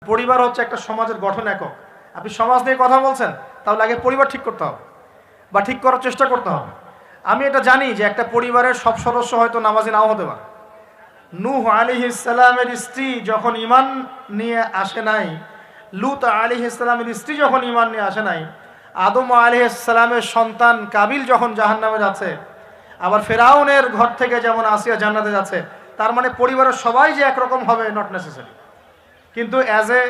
পরিবার হচ্ছে একটা সমাজের গঠন একক। আপনি সমাজ নিয়ে কথা বলছেন, তাহলে আগে পরিবার ঠিক করতে হবে বা ঠিক করার চেষ্টা করতে হবে। আমি এটা জানি যে একটা পরিবারের সব সদস্য হয়তো নামাজি নাও হতে পারে। নূহ আলাইহিস সালামের স্ত্রী যখন ঈমান নিয়ে আসে নাই, লূত আলাইহিস সালামের স্ত্রী যখন ঈমান নিয়ে আসে নাই, আদম আলাইহিস সালামের সন্তান কাবিল যখন জাহান্নামে যাচ্ছে, আবার ফেরাউনের ঘর থেকে যেমন আসিয়া জান্নাতে যাচ্ছে, তার মানে পরিবারের সবাই যে একরকম হবে নট নেসেসারি। কিন্তু অ্যাজ এ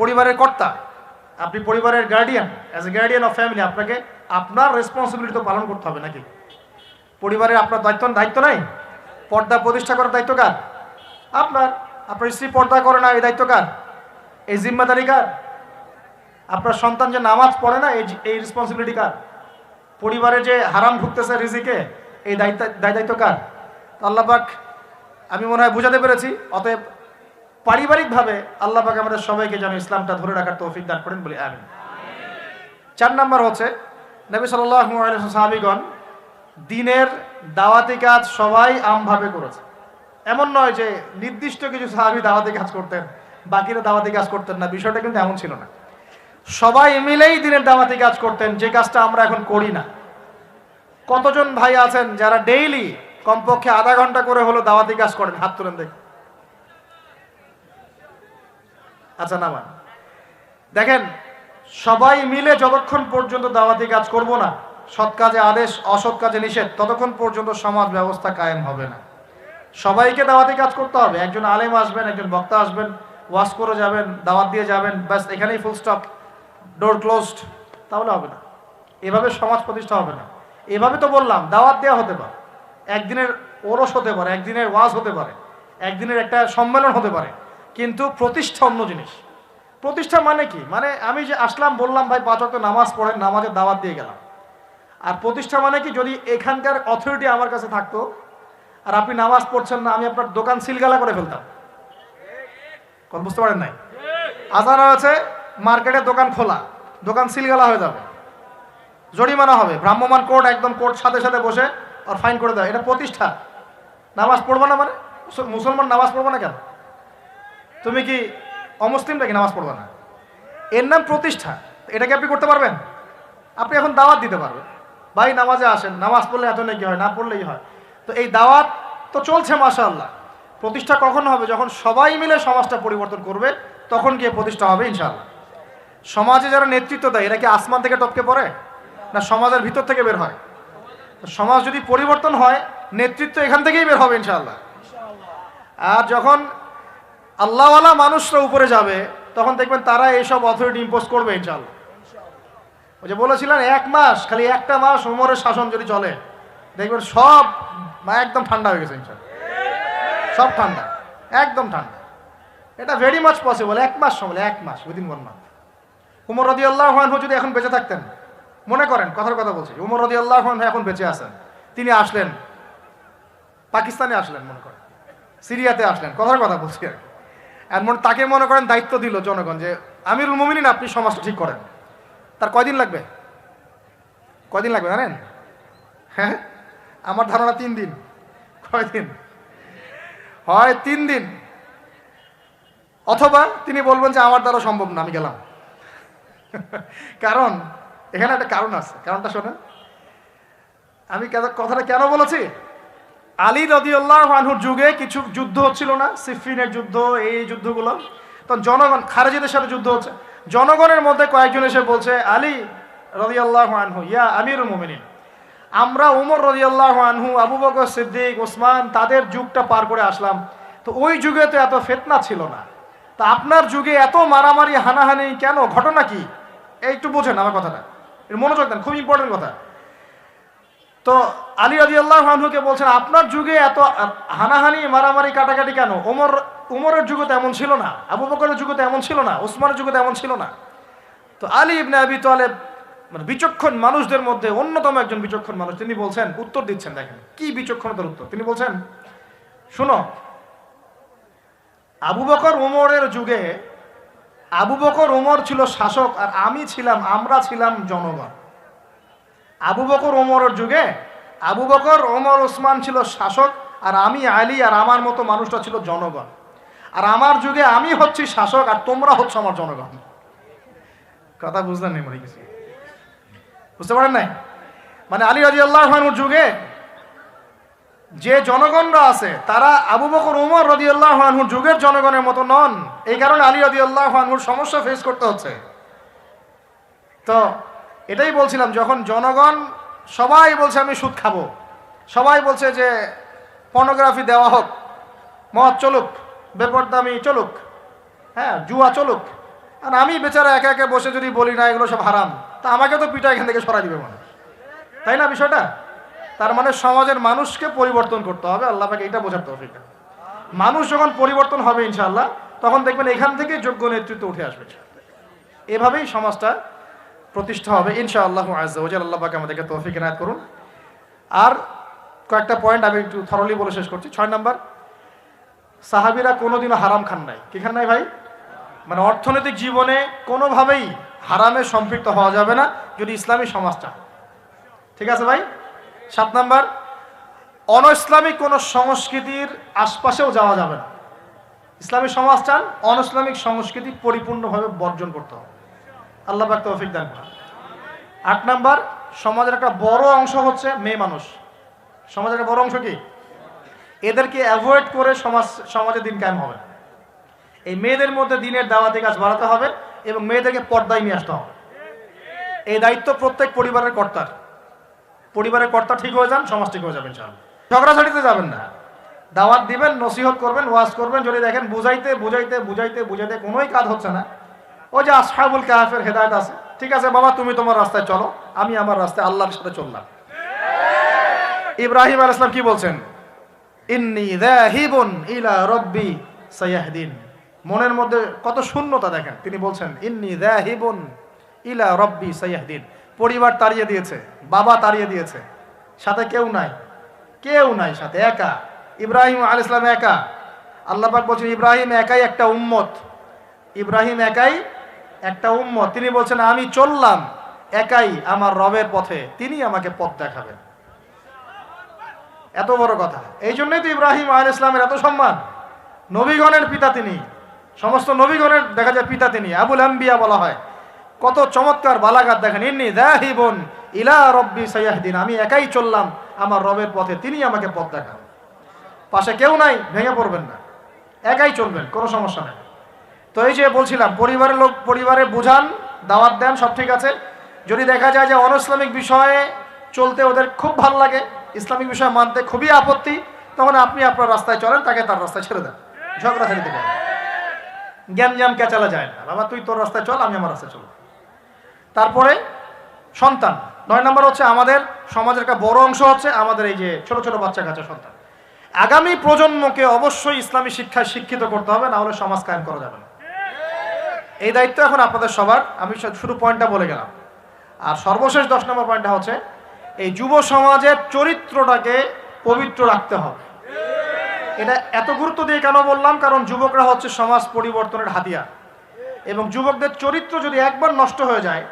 পরিবারের কর্তা, আপনি পরিবারের guardian, as a guardian of family, আপনাকে আপনার রেসপন্সিবিলিটি তো পালন করতে হবে নাকি? পরিবারের আপনার দায়িত্ব নাই? পর্দা প্রতিষ্ঠা করার দায়িত্ব কার? আপনার। আপনার স্ত্রী পর্দা করে না, এই দায়িত্ব কার? এই জিম্মাদারি কার? আপনার সন্তান যে নামাজ পড়ে না, এই রেসপন্সিবিলিটি কার? পরিবারে যে হারাম ঢুকতেছে রিজিকে, এই দায়িত্ব কার? আল্লাহ পাক, আমি মনে হয় বুঝাতে পেরেছি। অতএব পারিবারিকভাবে আল্লাহ পাক আমাদের সবাইকে যেন ইসলামটা ধরে রাখার তৌফিক দান করেন বলি আমিন। 4 নাম্বার হচ্ছে, নবী সাল্লাল্লাহু আলাইহি ওয়াসাল্লাম সাহাবীগণ দ্বীনের দাওয়াতি কাজ সবাই আমভাবে করেছে। এমন নয় যে নির্দিষ্ট কিছু সাহাবী দাওয়াতি কাজ করতেন, বাকিরা দাওয়াতি কাজ করতেন না, বিষয়টা কিন্তু এমন ছিল না। সবাই মিলেই দ্বীনের দাওয়াতি কাজ করতেন, যে কাজটা আমরা এখন করি না। কতজন ভাই আছেন যারা ডেইলি কমপক্ষে আধা ঘন্টা করে হলো দাওয়াতি কাজ করেন? হাত তুলেন দেখি। আচ্ছা, নামান। দেখেন, সবাই মিলে যতক্ষণ পর্যন্ত দাওয়াতি কাজ করব না, সৎ কাজে আদেশ অসৎ কাজে নিষেধ, ততক্ষণ পর্যন্ত সমাজ ব্যবস্থা কায়েম হবে না। সবাইকে দাওয়াতি কাজ করতে হবে। একজন আলেম আসবেন, একজন বক্তা আসবেন, ওয়াজ করে যাবেন, দাওয়াত দিয়ে যাবেন, ব্যাস এখানেই ফুল স্টপ, ডোর ক্লোজড, তাহলে হবে না। এভাবে সমাজ প্রতিষ্ঠা হবে না। এভাবে তো বললাম, দাওয়াত দেওয়া হতে পারে, একদিনের ওরস হতে পারে, একদিনের ওয়াজ হতে পারে, একদিনের একটা সম্মেলন হতে পারে, কিন্তু প্রতিষ্ঠা অন্য জিনিস। প্রতিষ্ঠা মানে কি? মানে আমি যে আসলাম, বললাম ভাই 5 ওয়াক্ত নামাজ পড়েন, নামাজের দাওয়াত দিয়ে গেলাম। আর প্রতিষ্ঠা মানে কি? যদি এখানকার অথরিটি আমার কাছে থাকতো আর আপনি নামাজ পড়ছেন না, আমি আপনার দোকান সিলগালা করে ফেলতাম। কথা বুঝতে পারেন নাই? আজান হয়েছে, মার্কেটের দোকান খোলা, দোকান সিলগালা হয়ে যাবে, জরিমানা হবে, ভ্রাম্যমাণ কোর্ট, একদম কোর্ট সাথে সাথে বসে আর ফাইন করে দেয়। এটা প্রতিষ্ঠা। নামাজ পড়বো না মানে? মুসলমান নামাজ পড়বো না কেন? তুমি কি অমুসলিম নাকি নামাজ পড়বো না? এর নাম প্রতিষ্ঠা। এটাকে আপনি করতে পারবেন? আপনি এখন দাওয়াত দিতে পারবেন, ভাই নামাজে আসেন, নামাজ পড়লে এত নাকি হয়, না পড়লেই হয়। তো এই দাওয়াত তো চলছে মাশাআল্লাহ। প্রতিষ্ঠা কখন হবে? যখন সবাই মিলে সমাজটা পরিবর্তন করবে, তখন গিয়ে প্রতিষ্ঠা হবে ইনশাআল্লাহ। সমাজে যারা নেতৃত্ব দেয়, এরা কি আসমান থেকে টপকে পড়ে, না সমাজের ভিতর থেকে বের হয়? সমাজ যদি পরিবর্তন হয়, নেতৃত্ব এখান থেকেই বের হবে ইনশাআল্লাহ। আর যখন আল্লাহওয়ালা মানুষরা উপরে যাবে, তখন দেখবেন তারা এইসব অথরিটি ইম্পোজ করবে ইনশাআল্লাহ। ওই যে বলেছিলেন 1 মাস, খালি একটা মাস ওমরের শাসন যদি চলে, দেখবেন সব একদম ঠান্ডা হয়ে গেছে ইনশাআল্লাহ। সব ঠান্ডা, একদম ঠান্ডা। এটা ভেরি মাচ পসিবল। 1 মাস সময়, 1 মাস, উইদিন 1 মান্থ। উমর রাদিয়াল্লাহু আনহু যদি এখন বেঁচে থাকতেন, মনে করেন, কথার কথা বলছি, উমর রাদিয়াল্লাহু আনহু এখন বেঁচে আছেন, তিনি আসলেন, পাকিস্তানে আসলেন, মনে করেন সিরিয়াতে আসলেন, কথার কথা বলছি আর কি। এমন তাকে মনে করেন দায়িত্ব দিল জনগণ যে আমিরুল মুমিনিন, আপনি সমাজটা ঠিক করেন। তার কয়দিন লাগবে? কয়দিন লাগবে জানেন? হ্যাঁ, আমার ধারণা 3 দিন। কয়দিন হয়? 3 দিন। অথবা তিনি বলবেন যে আমার দ্বারা সম্ভব না, আমি গেলাম। কারণ এখানে একটা কারণ আছে, কারণটা শোনেন। আমি কথাটা কেন বলেছি? আলী রাদিয়াল্লাহু আনহুর যুগে কিছু যুদ্ধ হচ্ছিল না, সিফিনের যুদ্ধ, এই যুদ্ধগুলো। তখন জনগণ, খারেজিদের সাথে যুদ্ধ হচ্ছে, জনগণের মধ্যে কয়েকজন এসে বলছে, আলী রাদিয়াল্লাহু আনহু, ইয়া আমিরুল মুমিনিন, আমরা উমর রাদিয়াল্লাহু আনহু, আবু বকর সিদ্দিক, ওসমান, তাদের যুগটা পার করে আসলাম, তো ওই যুগে তো এত ফিতনা ছিল না, তা আপনার যুগে এত মারামারি হানাহানি কেন? ঘটনা কি? একটু বোঝেন আমার কথাটা, এর মনোযোগ দেন, খুব ইম্পর্টেন্ট কথা। তো আলী রাদিয়াল্লাহু আনহুকে বলছেন, আপনার যুগে এত হানাহানি মারামারি কাটাকাটি কেন? উমরের যুগে তো এমন ছিল না, আবু বকরের যুগে তো এমন ছিল না, ওসমানের যুগে তো এমন ছিল না। তো আলী ইবনে আবি তালেব, বিচক্ষণ মানুষদের মধ্যে অন্যতম একজন বিচক্ষণ মানুষ, তিনি বলছেন, উত্তর দিচ্ছেন, দেখেন কি বিচক্ষণতার উত্তর। তিনি বলছেন, শুনো, আবু বকর উমরের যুগে আবু বকর উমর ছিল শাসক, আর আমরা ছিলাম জনগণ। আবু বকর ওমরের যুগে আবু বকর, ওমর, ওসমান ছিল শাসক, আর আমি আলী আর আমার মতো মানুষটা ছিল জনগণ। আর আমার যুগে আমি হচ্ছি শাসক আর তোমরা হচ্ছে আমার জনগণ। কথা বুঝলেন নাই মনে কিছু? বুঝতে পারেন নাই? মানে আলী রাদিয়াল্লাহু আনহুর যুগে যে জনগণরা আছে তারা আবু বকর ওমর রাদিয়াল্লাহু আনহুর যুগের জনগণের মতো নন। এই কারণে আলী রাদিয়াল্লাহু আনহুর সমস্যা ফেস করতে হচ্ছে। তো এটাই বলছিলাম, যখন জনগণ সবাই বলছে আমি সুদ খাবো, সবাই বলছে যে পর্নোগ্রাফি দেওয়া হোক, মদ চলুক, বেপরদামি চলুক, হ্যাঁ জুয়া চলুক, আর আমি বেচারা একা একা বসে যদি বলি না এগুলো সব হারাম, তা আমাকে তো পিঠা এখান থেকে সরাই দিবে মানুষ, তাই না বিষয়টা? তার মানে সমাজের মানুষকে পরিবর্তন করতে হবে, আল্লাহ পাকে এটা বোঝার তৌফিক দেন। মানুষ যখন পরিবর্তন হবে ইনশাআল্লাহ, তখন দেখবেন এখান থেকে যোগ্য নেতৃত্ব উঠে আসবে। এভাবেই সমাজটা প্রতিষ্ঠা হবে ইনশাআল্লাহ আযজা ওয়া জাল্লা। আল্লাহ পাক আমাদেরকে তৌফিক এনায়েত করুন। আর কয়েকটা পয়েন্ট আমি একটু থরলি বলে শেষ করছি। 6 নাম্বার, সাহাবীরা কোনোদিনও হারাম খান নাই। কি খান নাই ভাই? মানে অর্থনৈতিক জীবনে কোনোভাবেই হারামে সম্পৃক্ত হওয়া যাবে না যদি ইসলামী সমাজ চান। ঠিক আছে ভাই? 7 নাম্বার, অনইসলামিক কোনো সংস্কৃতির আশপাশেও যাওয়া যাবে না। ইসলামী সমাজ চান, অনইসলামিক সংস্কৃতি পরিপূর্ণভাবে বর্জন করতে হবে। আল্লাহ পাক তৌফিক দান করুন। 8 নাম্বার, সমাজের একটা বড় অংশ হচ্ছে মেয়ে মানুষ। সমাজের একটা বড় অংশ কি? এদেরকে অ্যাভয়েড করে সমাজে দিন কায়েম হবে। এই মেয়েদের মধ্যে দিনের দাওয়াতি কাজ বাড়াতে হবে এবং মেয়েদেরকে পর্দায় নিয়ে আসতে হবে। এই দায়িত্ব প্রত্যেক পরিবারের কর্তার। পরিবারের কর্তা ঠিক হয়ে যান, সমাজ ঠিক হয়ে যাবে ইনশাআল্লাহ। ঝগড়াঝাটিতে যাবেন না, দাওয়াত দিবেন, নসিহত করবেন, ওয়াজ করবেন। যদি দেখেন বুঝাইতে বুঝাইতে বুঝাইতে বুঝাইতে কোনোই কাজ হচ্ছে না, ওই যে আসহাবুল কাহফের হেদায়েত আছে, ঠিক আছে বাবা তুমি তোমার রাস্তায় চলো, আমি আমার রাস্তায় আল্লাহর সাথে চললাম। ইব্রাহিম আলাইহিস সালাম কি বলছেন? ইন্নী যাহিবুন ইলা রাব্বি সায়াহদিন। মনের মধ্যে কত শূন্যতা দেখেন, তিনি বলছেন ইন্নী যাহিবুন ইলা রাব্বি সায়াহদিন। পরিবার তাড়িয়ে দিয়েছে, বাবা তাড়িয়ে দিয়েছে, সাথে কেউ নাই, কেউ নাই সাথে, একা। ইব্রাহিম আলাইহিস সালাম একা। আল্লাহ পাক বলছেন ইব্রাহিম একাই একটা উম্মত, ইব্রাহিম একাই একটা উম্মত। তিনি বলছেন আমি চললাম একাই আমার রবের পথে, তিনি আমাকে পথ দেখাবেন। এত বড় কথা। এই জন্যই তো ইব্রাহিম আলাইহিস সালামের এত সম্মান। নবীগণের পিতা তিনি, সমস্ত নবীগণের দেখা যায় পিতা তিনি, আবুল আম্বিয়া বলা হয়। কত চমৎকার বালাগাত দেখেন। ইন্নী যাহিবুন ইলা রাব্বি সায়াহদিন, আমি একাই চললাম আমার রবের পথে, তিনি আমাকে পথ দেখাবেন। পাশে কেউ নাই, ভেঙে পড়বেন না, একাই চলবেন, কোনো সমস্যা নেই। তো এই যে বলছিলাম, পরিবারের লোক পরিবারে বুঝান, দাওয়াত দেন, সব ঠিক আছে। যদি দেখা যায় যে অনইসলামিক বিষয়ে চলতে ওদের খুব ভালো লাগে, ইসলামিক বিষয় মানতে খুবই আপত্তি, তখন আপনি আপনার রাস্তায় চলেন, তাকে তার রাস্তায় ছেড়ে দেন। ঝগড়া ছেড়ে দেবেন, জ্ঞান কেচালা যায় না। বাবা তুই তোর রাস্তায় চল, আমি আমার রাস্তায় চলব। তারপরে সন্তান। 9 নম্বর হচ্ছে আমাদের সমাজের একটা বড় অংশ হচ্ছে আমাদের এই যে ছোট ছোট বাচ্চা কাচ্চা সন্তান। আগামী প্রজন্মকে অবশ্যই ইসলামী শিক্ষায় শিক্ষিত করতে হবে, না হলে সমাজ কায়েম করা যাবে না। এই দায়িত্ব এখন আপনাদের সবার। আমি শুধু পয়েন্টটা বলে গেলাম। আর সর্বশেষ 10 নম্বর পয়েন্টটা হচ্ছে এই যুব সমাজের চরিত্রটাকে পবিত্র রাখতে হবে। এটা এত গুরুত্ব দিয়ে কেন বললাম? কারণ যুবকরা হচ্ছে সমাজ পরিবর্তনের হাতিয়ার, এবং যুবকদের চরিত্র যদি একবার নষ্ট হয়ে যায়,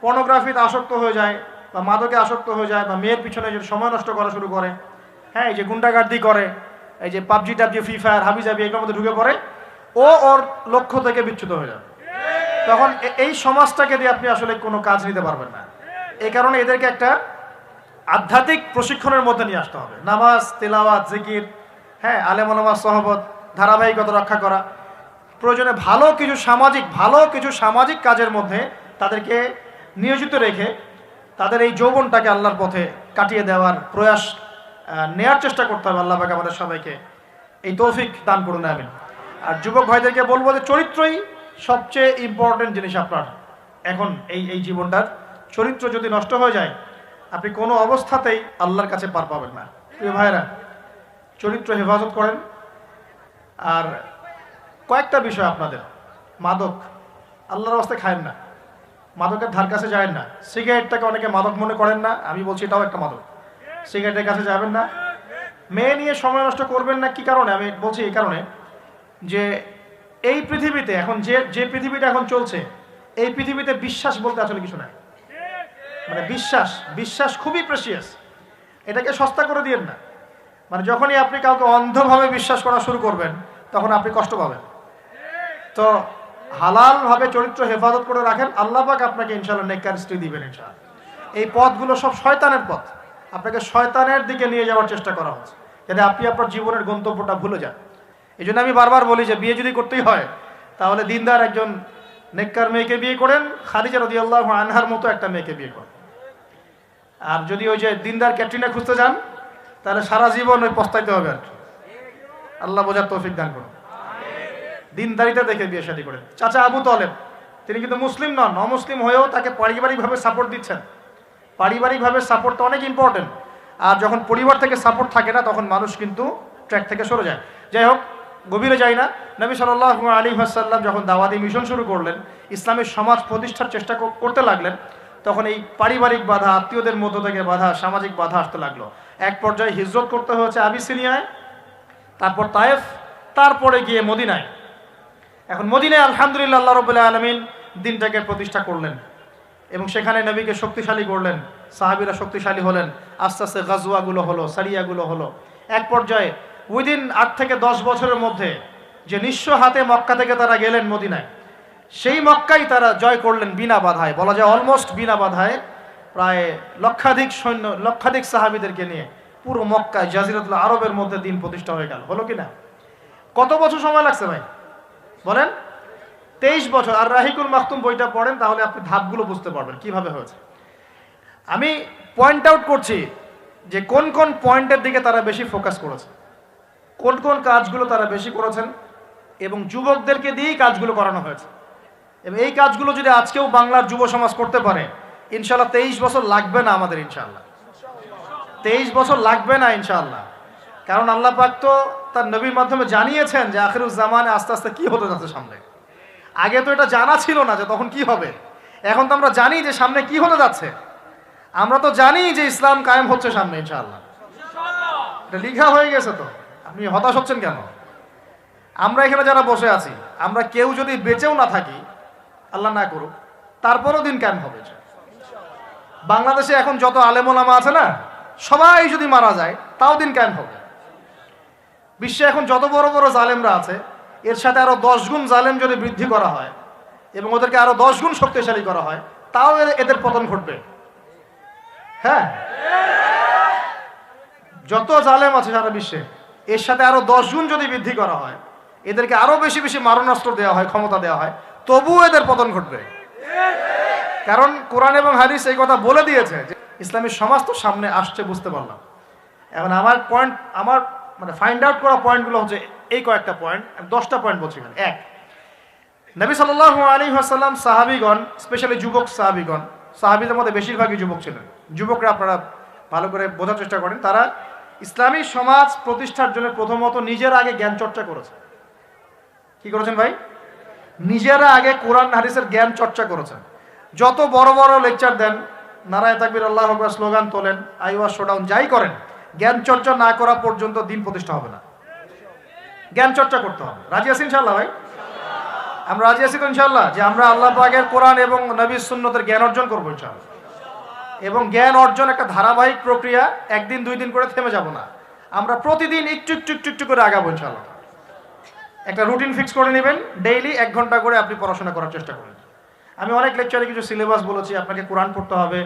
পর্নোগ্রাফিতে আসক্ত হয়ে যায় বা মাদকে আসক্ত হয়ে যায় বা মেয়ের পিছনে যদি সময় নষ্ট করা শুরু করে, হ্যাঁ এই যে গুন্ডাগার্দি করে, এই যে পাবজি টাবজি ফ্রি ফায়ার হাবিজাবি এগুলোর মধ্যে ঢুকে পড়ে, ও ওর লক্ষ্য থেকে বিচ্যুত হয়ে যাবে। তখন এই সমাজটাকে দিয়ে আপনি আসলে কোনো কাজ নিতে পারবেন না। এই কারণে এদেরকে একটা আধ্যাত্মিক প্রশিক্ষণের মধ্যে নিয়ে আসতে হবে। নামাজ, তেলাওয়াত, জিকির, হ্যাঁ আলেম ওলামার সহবত, ধারাবাহিকতা রক্ষা করা, প্রয়োজনে ভালো কিছু সামাজিক কাজের মধ্যে তাদেরকে নিয়োজিত রেখে তাদের এই যৌবনটাকে আল্লাহর পথে কাটিয়ে দেওয়ার প্রয়াস নেয়ার চেষ্টা করতে হবে। আল্লাহ পাক আমাদের সবাইকে এই তৌফিক দান করুন, আমিন। আর যুবক ভাইদেরকে বলবো যে চরিত্রই সবচেয়ে ইম্পর্টেন্ট জিনিস আপনার। এখন এই জীবনটার চরিত্র যদি নষ্ট হয়ে যায়, আপনি কোনো অবস্থাতেই আল্লাহর কাছে পার পাবেন না। প্রিয় ভাইরা, চরিত্র হেফাজত করেন। আর কয়েকটা বিষয় আপনাদের, মাদক আল্লাহর রাস্তায় খায়েন না, মাদকের ধার কাছে যাবেন না। সিগারেটটাকে অনেকে মাদক মনে করেন না, আমি বলছি এটাও একটা মাদক। সিগারেটের কাছে যাবেন না। মেয়ে নিয়ে সময় নষ্ট করবেন না। কি কারণে আমি বলছি? এই কারণে যে এই পৃথিবীতে এখন যে পৃথিবীটা এখন চলছে, এই পৃথিবীতে বিশ্বাস বলতে আসলে কিছু নাই। মানে বিশ্বাস খুবই প্রেসিয়াস, এটাকে সস্তা করে দিয়েন না। মানে যখনই আপনি কাউকে অন্ধভাবে বিশ্বাস করা শুরু করবেন, তখন আপনি কষ্ট পাবেন। তো হালালভাবে চরিত্র হেফাজত করে রাখেন, আল্লাহ পাক আপনাকে ইনশাআল্লাহ নেককার স্ত্রী দিবেন ইনশাআল্লাহ। এই পথগুলো সব শয়তানের পথ, আপনাকে শয়তানের দিকে নিয়ে যাওয়ার চেষ্টা করা হচ্ছে, যাতে আপনি আপনার জীবনের গন্তব্যটা ভুলে যান। এই জন্য আমি বারবার বলি যে বিয়ে যদি করতেই হয় তাহলে দিনদার একজন নেককার মেয়েকে বিয়ে করেন, খাদিজা রাদিয়াল্লাহু আনহার মতো একটা মেয়েকে বিয়ে করেন। আর যদি ওই যে দিনদার ক্যাটরিনা খুঁজতে যান তাহলে সারা জীবন ওই পস্তাইতে হবে আর কি। আল্লাহ বোঝার তৌফিক দান করুন। দিনদারিতা দেখে বিয়ে শাদী করেন। চাচা আবু তালেব তিনি কিন্তু মুসলিম নন, অমুসলিম হয়েও তাকে পারিবারিকভাবে সাপোর্ট দিচ্ছেন। পারিবারিকভাবে সাপোর্টটা অনেক ইম্পর্টেন্ট। আর যখন পরিবার থেকে সাপোর্ট থাকে না তখন মানুষ কিন্তু ট্র্যাক থেকে সরে যায়। যাই হোক, গভীরে যাই না। নবী সাল্লাল্লাহু আলাইহি ওয়াসাল্লাম যখন দাওয়াতি মিশন শুরু করলেন, ইসলামের সমাজ প্রতিষ্ঠার চেষ্টা করতে লাগলেন, তখন এই পারিবারিক বাধা, আত্মীয়দের মধ্য থেকে বাধা, সামাজিক বাধা আসতে লাগলো। এক পর্যায়ে হিজরত করতে হয়েছে আবিসিনিয়ায়, তারপর তায়েফ, তারপরে গিয়ে মদিনায়। এখন মদিনায় আলহামদুলিল্লাহ আল্লাহ রাব্বুল আলামিন দিনটাকে প্রতিষ্ঠা করলেন এবং সেখানে নবীকে শক্তিশালী করলেন, সাহাবীরা শক্তিশালী হলেন, আস্তে আস্তে গাজওয়াগুলো হলো, সারিয়াগুলো হলো। এক পর্যায়ে উইদিন 8 থেকে 10 বছরের মধ্যে যে নিঃস্ব হাতে মক্কা থেকে তারা গেলেন মদিনায়, সেই মক্কাই তারা জয় করলেন বিনা বাধায়, বলা যায় অলমোস্ট বিনা বাধায়। প্রায় লক্ষাধিক সৈন্য, লক্ষাধিক সাহাবীদেরকে নিয়ে পুরো মক্কায়, জাজিরাতুল আরবের মধ্যে দিন প্রতিষ্ঠা হয়ে গেল। হলো কিনা? কত বছর সময় লাগছে ভাই বলেন? 23 বছর। আর রাহিকুল মাকতুম বইটা পড়েন তাহলে আপনি ধাপগুলো বুঝতে পারবেন কিভাবে হয়েছে। আমি পয়েন্ট আউট করছি যে কোন কোন পয়েন্টের দিকে তারা বেশি ফোকাস করেছে, কোন কোন কাজগুলো তারা বেশি করেছেন, এবং যুবকদেরকে দিয়েই কাজগুলো করানো হয়েছে। এবং এই কাজগুলো যদি আজকেও বাংলার যুব সমাজ করতে পারে, ইনশাআল্লাহ 23 বছর লাগবে না আমাদের, ইনশাআল্লাহ 23 বছর লাগবে না ইনশাআল্লাহ। কারণ আল্লাহ পাক তো তার নবীর মাধ্যমে জানিয়েছেন যে আখিরুজ জামানে আস্তে আস্তে কি হতে যাচ্ছে সামনে। আগে তো এটা জানা ছিল না যে তখন কি হবে, এখন তো আমরা জানি যে সামনে কি হতে যাচ্ছে। আমরা তো জানি যে ইসলাম কায়েম হচ্ছে সামনে ইনশাআল্লাহ, এটা লিখা হয়ে গেছে। তো আপনি হতাশ হচ্ছেন কেন? আমরা এখানে যারা বসে আছি, আমরা কেউ যদি বেঁচেও না থাকি, আল্লাহ না করুক, তারপরও দিন কায়েম হবে। বাংলাদেশে এখন যত আলেম ওলামা আছে না, সবাই যদি মারা যায় তাও দিন কায়েম হবে। বিশ্বে এখন যত বড় বড় জালেমরা আছে, এর সাথে আরো 10 গুণ জালেম যদি বৃদ্ধি করা হয় এবং ওদেরকে আরো 10 গুণ শক্তিশালী করা হয়, তাও এদের পতন ঘটবে। হ্যাঁ, যত জালেম আছে সারা বিশ্বে, এর সাথে আরো 10 গুণ যদি বৃদ্ধি করা হয়, এদেরকে আরো বেশি বেশি মারণাস্ত্র দেওয়া হয়, ক্ষমতা দেওয়া হয়, তবুও এদের পতন ঘটবে। কারণ কোরআন এবং হাদিস এই কথা বলে দিয়েছে যে ইসলামী সমাজ তো সামনে আসছে, বুঝতে পারলাম। এখন আমার পয়েন্ট, আমার মানে ফাইন্ড আউট করা পয়েন্টগুলো হচ্ছে এই কয়েকটা পয়েন্ট। আমি 10টা পয়েন্ট বলছি এখানে। এক, নবী সাল্লাল্লাহু আলাইহি ওয়াসাল্লাম সাহাবীগণ, স্পেশালি যুবক সাহাবীগণ, সাহাবীদের মধ্যে বেশিরভাগই যুবক ছিলেন। যুবকরা আপনারা ভালো করে বোঝার চেষ্টা করেন, তারা ইসলামী সমাজ প্রতিষ্ঠার জন্য প্রথমত নিজেরা আগে জ্ঞান চর্চা করেছে। কি করেছেন ভাই? নিজেরা আগে কোরআন হাদিসের জ্ঞান চর্চা করেছেন। যত বড় বড় লেকচার দেন, নারায়ে তাকবীর, আল্লাহু আকবার স্লোগান তোলেন, আইওয়া শোডাউন যাই করেন, জ্ঞান চর্চা না করা পর্যন্ত দিন প্রতিষ্ঠা হবে না। জ্ঞান চর্চা করতে হবে। রাজি আছি ইনশাআল্লাহ ভাই? আমরা রাজি আছি তো ইনশাআল্লাহ যে আমরা আল্লাহ পাকের কোরআন এবং নবীর সুন্নতের জ্ঞান অর্জন করবো ইনশাআল্লাহ। এবং জ্ঞান অর্জন একটা ধারাবাহিক প্রক্রিয়া, একদিন 2 দিন করে থেমে যাব না। আমরা প্রতিদিন একটু একটু একটু একটু করে আগাবো ইনশাআল্লাহ। একটা রুটিন ফিক্স করে নেবেন, ডেইলি 1 ঘন্টা করে আপনি পড়াশোনা করার চেষ্টা করেন। আমি অনেক লেকচারে কিছু সিলেবাস বলেছি, আপনাকে কোরআন পড়তে হবে,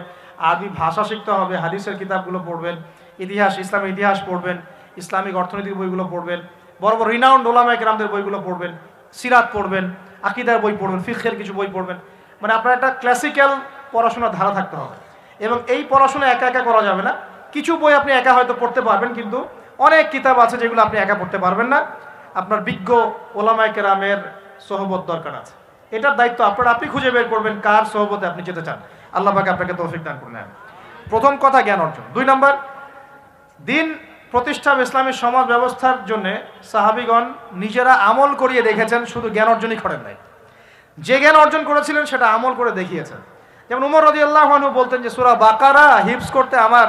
আরবি ভাষা শিখতে হবে, হাদিসের কিতাবগুলো পড়বেন, ইতিহাস, ইসলামের ইতিহাস পড়বেন, ইসলামিক অর্থনৈতিক বইগুলো পড়বেন, বড় বড় রিনাউন্ড ওলামায়ে কেরামদের বইগুলো পড়বেন, সিরাত পড়বেন, আকীদার বই পড়বেন, ফিকহের কিছু বই পড়বেন। মানে আপনার একটা ক্লাসিক্যাল পড়াশোনার ধারা থাকতে হবে। এবং এই পড়াশোনা একা একা করা যাবে না। কিছু বই আপনি একা হয়তো পড়তে পারবেন, কিন্তু অনেক কিতাব আছে যেগুলো আপনি একা পড়তে পারবেন না। আপনার বিজ্ঞ ওলামায়ে কেরামের সোহবত দরকার আছে। এটার দায়িত্ব আপনার, আপনি খুঁজে বের করবেন কার সোহবতে আপনি যেতে চান। আল্লাহ পাক আপনাকে তৌফিক দান করুন। প্রথম কথা জ্ঞান অর্জন। 2 নম্বর, দিন প্রতিষ্ঠা ইসলামী সমাজ ব্যবস্থার জন্য সাহাবীগণ নিজেরা আমল করিয়ে দেখেছেন, শুধু জ্ঞান অর্জনই করেন নাই। যে জ্ঞান অর্জন করেছিলেন সেটা আমল করে দেখিয়েছেন। যেমন উমর রাদিয়াল্লাহু আনহু বলতেন যে সূরা বাকারা হিফজ করতে আমার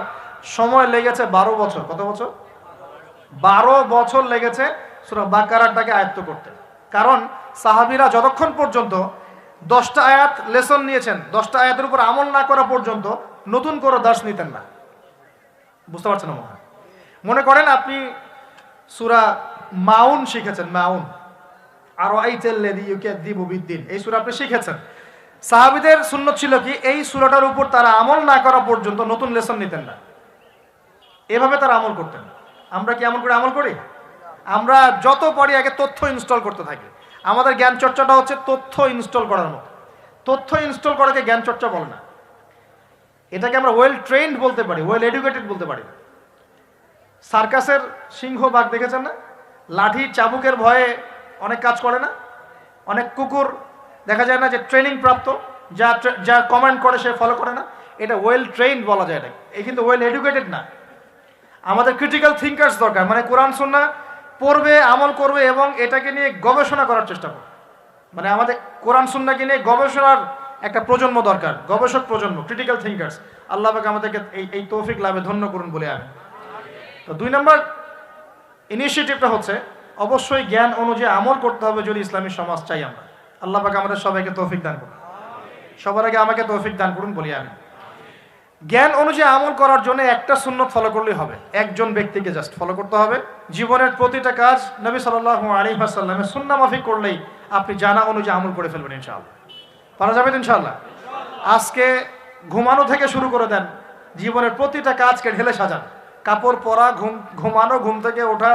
সময় লেগেছে 12 বছর। কত বছর? 12 বছর লেগেছে সূরা বাকারাটাকে আয়ত্ত করতে। কারণ সাহাবীরা যতক্ষণ পর্যন্ত 10টা আয়াত লেসন নিয়েছেন, 10টা আয়াতের উপর আমল না করা পর্যন্ত নতুন করে দার্স নিতেন না। বুঝতে পারছেন না? মনে করেন আপনি সূরা মাউন শিখেছেন, মাউন। আর এই সূরা আপনি শিখেছেন। সাহাবীদের সুন্নত ছিল কি, এই সূরাটার উপর তারা আমল না করা পর্যন্ত নতুন লেসন নিতেন না, এভাবে তারা আমল করতেন। আমরা কি এমন করে আমল করি? আমরা যত পারি আগে তথ্য ইনস্টল করতে থাকি। আমাদের জ্ঞান চর্চাটা হচ্ছে তথ্য ইনস্টল করার মতো। তথ্য ইনস্টল করাকে জ্ঞান চর্চা বলে না, এটাকে আমরা ওয়েল ট্রেন্ড বলতে পারি, ওয়েল এডুকেটেড বলতে পারি। সার্কাসের সিংহ বাঘ দেখেছেন না? লাঠি চাবুকের ভয়ে অনেক কাজ করে না? অনেক কুকুর দেখা যায় না যে ট্রেনিং প্রাপ্ত, যা কমান্ড করে সে ফলো করে না? এটা ওয়েল ট্রেন্ড বলা যায় এটাকে, এই কিন্তু ওয়েল এডুকেটেড না। আমাদের ক্রিটিক্যাল থিঙ্কার্স দরকার, মানে কোরআন সুন্নাহ পড়বে, আমল করবে এবং এটাকে নিয়ে গবেষণা করার চেষ্টা করবে। মানে আমাদের কোরআন সুন্নাহকে নিয়ে গবেষণার একটা প্রজন্ম দরকার, গবেষক প্রজন্ম, ক্রিটিক্যাল থিঙ্কার্স। আল্লাহ পাক আমাদেরকে এই তৌফিক লাভে ধন্য করুন বলে আমি। তো 2 নম্বর ইনিশিয়েটিভটা হচ্ছে অবশ্যই জ্ঞান অনুযায়ী আমল করতে হবে যদি ইসলামী সমাজ চাই আমরা। আল্লাহ পাক আমাদের সবাইকে তৌফিক দান করুন। সবার আগে আমাকে তৌফিক দান করুন বলি আমি। জ্ঞান অনুযায়ী আমল করার জন্য একটা সুন্নত ফলো করলেই হবে, একজন ব্যক্তিকে জাস্ট ফলো করতে হবে। জীবনের প্রতিটা কাজ নবী সাল্লাল্লাহু আলাইহি ওয়াসাল্লামের সুন্নাহ মাফিক করলেই আপনি জানা অনুযায়ী আমল করে ফেলবেন ইনশাআল্লাহ। পারা যাবে তো ইনশাআল্লাহ? আজকে ঘুমানো থেকে শুরু করে দেন, জীবনের প্রতিটা কাজকে ঢেলে সাজান। কাপড় পরা, ঘুমানো, ঘুম থেকে ওঠা,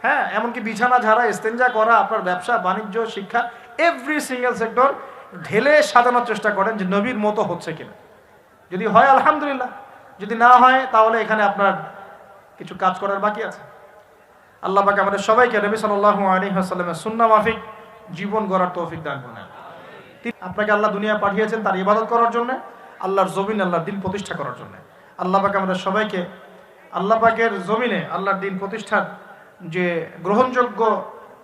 হ্যাঁ, এমনকি বিছানা ঝাড়া, ইস্তেঞ্জা করা, আপনার ব্যবসা বাণিজ্য, শিক্ষা, এভরি সিঙ্গেল সেক্টর ঢেলে সাজানোর চেষ্টা করেন যে নবীর মতো হচ্ছে কিনা। যদি হয় আলহামদুলিল্লাহ, যদি না হয় তাহলে এখানে আপনার কিছু কাজ করার বাকি আছে। আল্লাহ পাক আমাদের সবাইকে নবী সাল্লাল্লাহু আলাইহি ওয়াসাল্লামের সুন্নাহ মাফিক জীবন গড়ার তৌফিক দান করুন। আপনাকে আল্লাহ দুনিয়া পাঠিয়েছেন তার ইবাদত করার জন্য, আল্লাহর জমিনে আল্লাহর দিন প্রতিষ্ঠা করার জন্য। আল্লাহ পাক আমাদের সবাইকে আল্লাহ পাকের জমিনে আল্লাহর দিন প্রতিষ্ঠার যে গ্রহণযোগ্য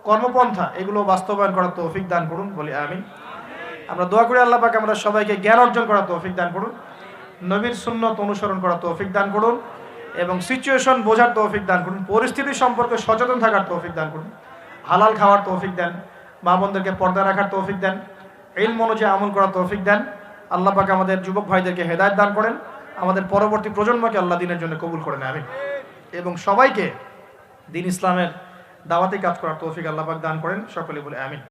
কর্মপন্থা এগুলো বাস্তবায়ন করার তৌফিক দান করুন বলি আমিন। আমরা দোয়া করি আল্লাহ পাক আমরা সবাইকে জ্ঞান অর্জন করার তৌফিক দান করুন, নবীর সুন্নত অনুসরণ করার তৌফিক দান করুন এবং সিচুয়েশন বোঝার তৌফিক দান করুন, পরিস্থিতি সম্পর্কে সচেতন থাকার তৌফিক দান করুন, হালাল খাওয়ার তৌফিক দেন, মা বোনদেরকে পর্দা রাখার তৌফিক দেন, ইলম অনুযায়ী আমল করার তৌফিক দেন। আল্লাহ পাক আমাদের যুবক ভাইদেরকে হেদায়েত দান করেন, আমাদের পরবর্তী প্রজন্মকে আল্লাহ দিনের জন্য কবুল করেন আমিন। এবং সবাইকে দিন ইসলামের দাওয়াতি কাজ করার তৌফিক আল্লাহ পাক দান করেন, সকলে বলে আমিন।